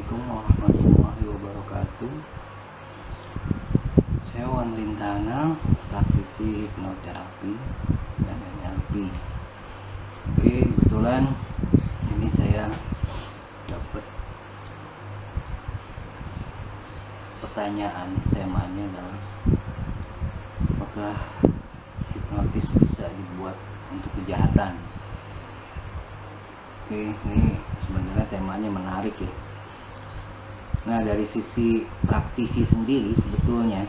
Assalamualaikum warahmatullahi wabarakatuh. Saya Wan Rintana, praktisi hipnoterapi dan NLP. Oke, kebetulan ini saya dapat pertanyaan, temanya adalah apakah hipnotis bisa dibuat untuk kejahatan. Oke, ini sebenarnya temanya menarik ya. Nah, dari sisi praktisi sendiri sebetulnya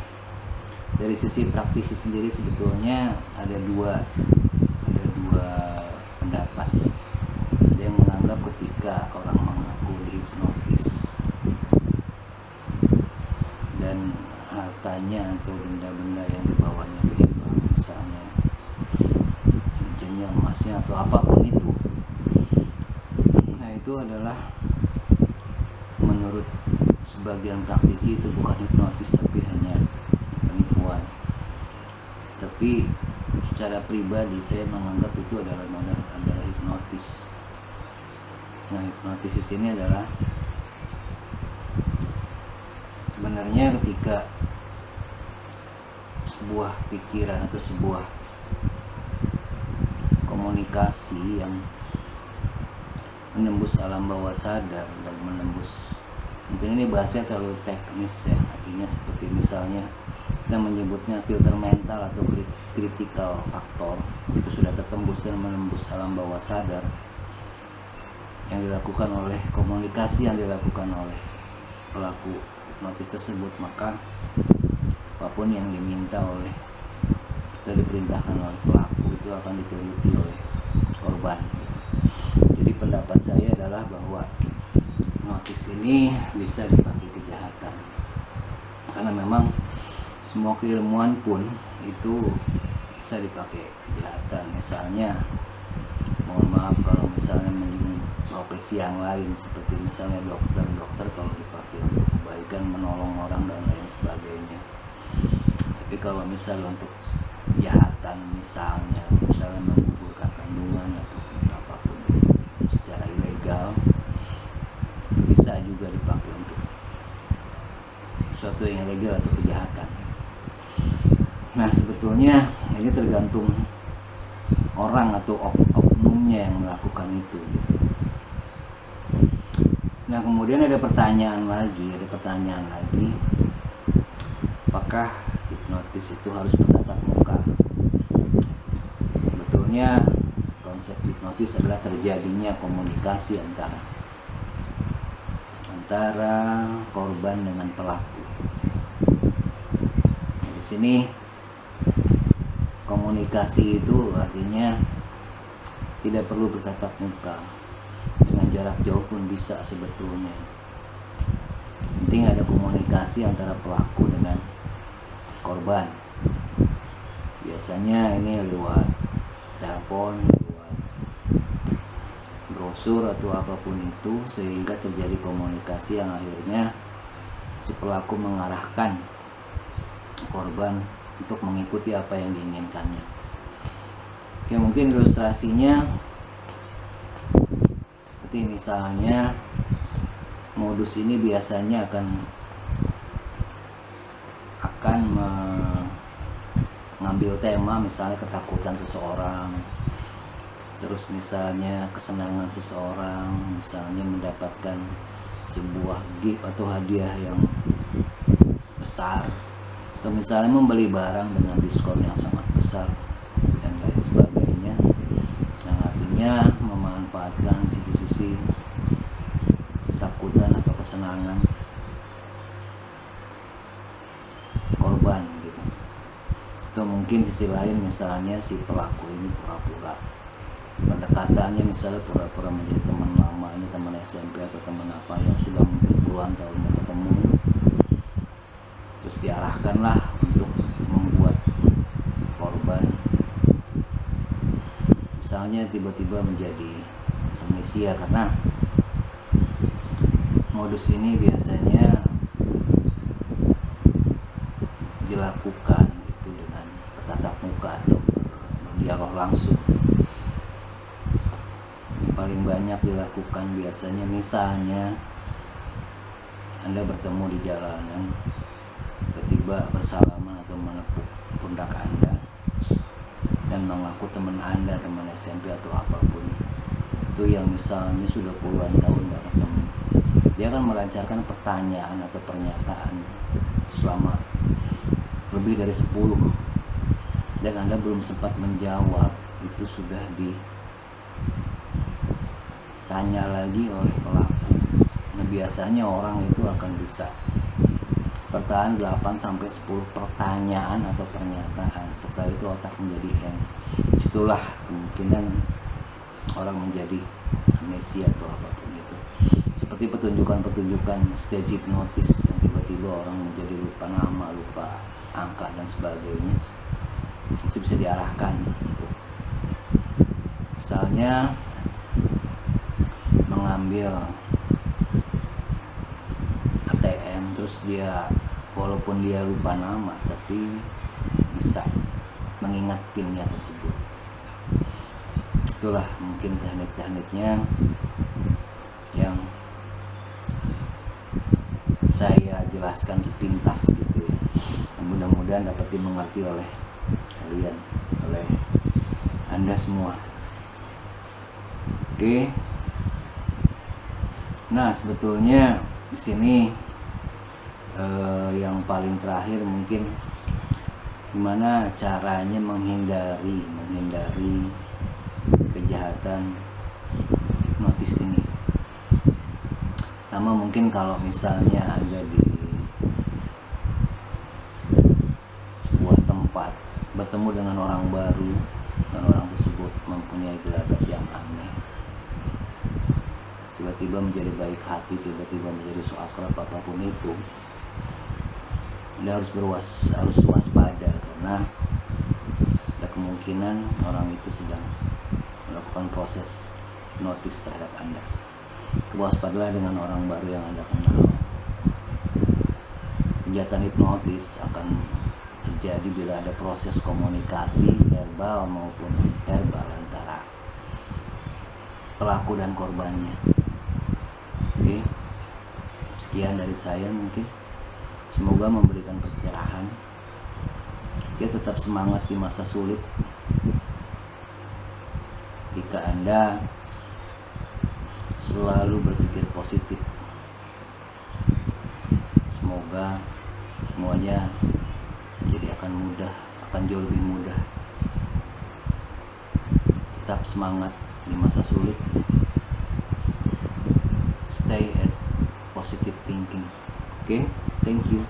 ada dua pendapat. Ada yang menganggap ketika orang mengaku dihipnotis dan hartanya atau benda-benda yang dibawanya itu hilang, misalnya cincinnya, emasnya atau apapun itu, nah itu adalah menurut sebagian praktisi itu bukan hipnotis tapi hanya penipuan. Tapi secara pribadi saya menganggap itu adalah hipnotis. Nah, hipnotis di sini adalah sebenarnya ketika sebuah pikiran atau sebuah komunikasi yang menembus alam bawah sadar dan menembus, mungkin ini bahasnya terlalu teknis ya, artinya seperti misalnya kita menyebutnya filter mental atau critical factor, itu sudah tertembus dan menembus alam bawah sadar yang dilakukan oleh komunikasi yang dilakukan oleh pelaku hipnotis tersebut, maka apapun yang diminta oleh atau diperintahkan oleh pelaku itu akan dituruti oleh korban gitu. Jadi pendapat saya adalah bahwa hipnotis ini bisa dipakai kejahatan, karena memang semua keilmuan pun itu bisa dipakai kejahatan. Misalnya, mohon maaf kalau misalnya menyinggung profesi yang lain seperti misalnya dokter kalau dipakai untuk kebaikan, menolong orang dan lain sebagainya. Tapi kalau misalnya untuk kejahatan, misalnya menggugurkan kandungan atau apapun itu secara ilegal, bisa juga dipakai untuk sesuatu yang ilegal atau kejahatan. Nah, sebetulnya ini tergantung orang atau oknumnya yang melakukan itu. Nah, kemudian ada pertanyaan lagi, apakah hipnotis itu harus bertatap muka? Sebetulnya konsep hipnotis adalah terjadinya komunikasi antara korban dengan pelaku. Nah, di sini komunikasi itu artinya tidak perlu bertatap muka, dengan jarak jauh pun bisa sebetulnya. Penting ada komunikasi antara pelaku dengan korban. Biasanya ini lewat telepon, lewat brosur atau apapun itu, sehingga terjadi komunikasi yang akhirnya si pelaku mengarahkan korban untuk mengikuti apa yang diinginkannya. Oke, mungkin ilustrasinya seperti misalnya modus ini biasanya akan mengambil tema misalnya ketakutan seseorang, terus misalnya kesenangan seseorang, misalnya mendapatkan sebuah gift atau hadiah yang besar, atau misalnya membeli barang dengan diskon yang sangat besar dan lain sebagainya. Yang artinya memanfaatkan sisi-sisi ketakutan atau kesenangan korban gitu. Atau mungkin sisi lain misalnya si pelaku ini pura-pura, pendekatannya misalnya pura-pura menjadi teman lamanya, teman SMP atau teman apa yang sudah mungkin puluhan tahun tidak ketemu, terus diarahkanlah untuk membuat korban misalnya tiba-tiba menjadi amnesia, karena modus ini biasanya dilakukan itu dengan bertatap muka atau berdialog langsung. Yang paling banyak dilakukan biasanya misalnya Anda bertemu di jalanan, tiba-tiba bersalaman atau menepuk pundak Anda dan mengaku teman Anda, teman SMP atau apapun itu, yang misalnya sudah puluhan tahun gak ketemu. Dia akan melancarkan pertanyaan atau pernyataan selama lebih dari 10, dan Anda belum sempat menjawab, itu sudah ditanya lagi oleh pelaku. Nah, biasanya orang itu akan bisa bertahan 8-10 pertanyaan atau pernyataan. Setelah itu otak menjadi hang. Itulah kemungkinan orang menjadi amnesia atau apapun itu. Seperti pertunjukan stage hipnotis yang tiba-tiba orang menjadi lupa nama, lupa angka dan sebagainya. Itu bisa diarahkan gitu. Misalnya mengambil ATM, terus dia walaupun dia lupa nama tapi bisa mengingat pinnya tersebut. Itulah mungkin teknik-tekniknya yang saya jelaskan sepintas gitu ya. Mudah-mudahan dapat dimengerti oleh kalian, oleh Anda semua. Oke. Nah, sebetulnya di sini yang paling terakhir mungkin gimana caranya menghindari kejahatan hipnotis ini. Pertama, mungkin kalau misalnya Anda di sebuah tempat bertemu dengan orang baru dan orang tersebut mempunyai gelagat yang aneh, tiba-tiba menjadi baik hati, tiba-tiba menjadi so akrab apapun itu, Anda harus waspada, karena ada kemungkinan orang itu sedang melakukan proses hipnotis terhadap Anda. Waspadalah dengan orang baru yang Anda kenal. Kejahatan hipnotis akan terjadi bila ada proses komunikasi verbal maupun verbal antara pelaku dan korbannya. Oke, sekian dari saya mungkin. Semoga memberikan pencerahan. Kita tetap semangat di masa sulit. Jika Anda selalu berpikir positif, semoga semuanya jadi akan jauh lebih mudah. Tetap semangat di masa sulit. Stay at positive thinking. Okay, thank you.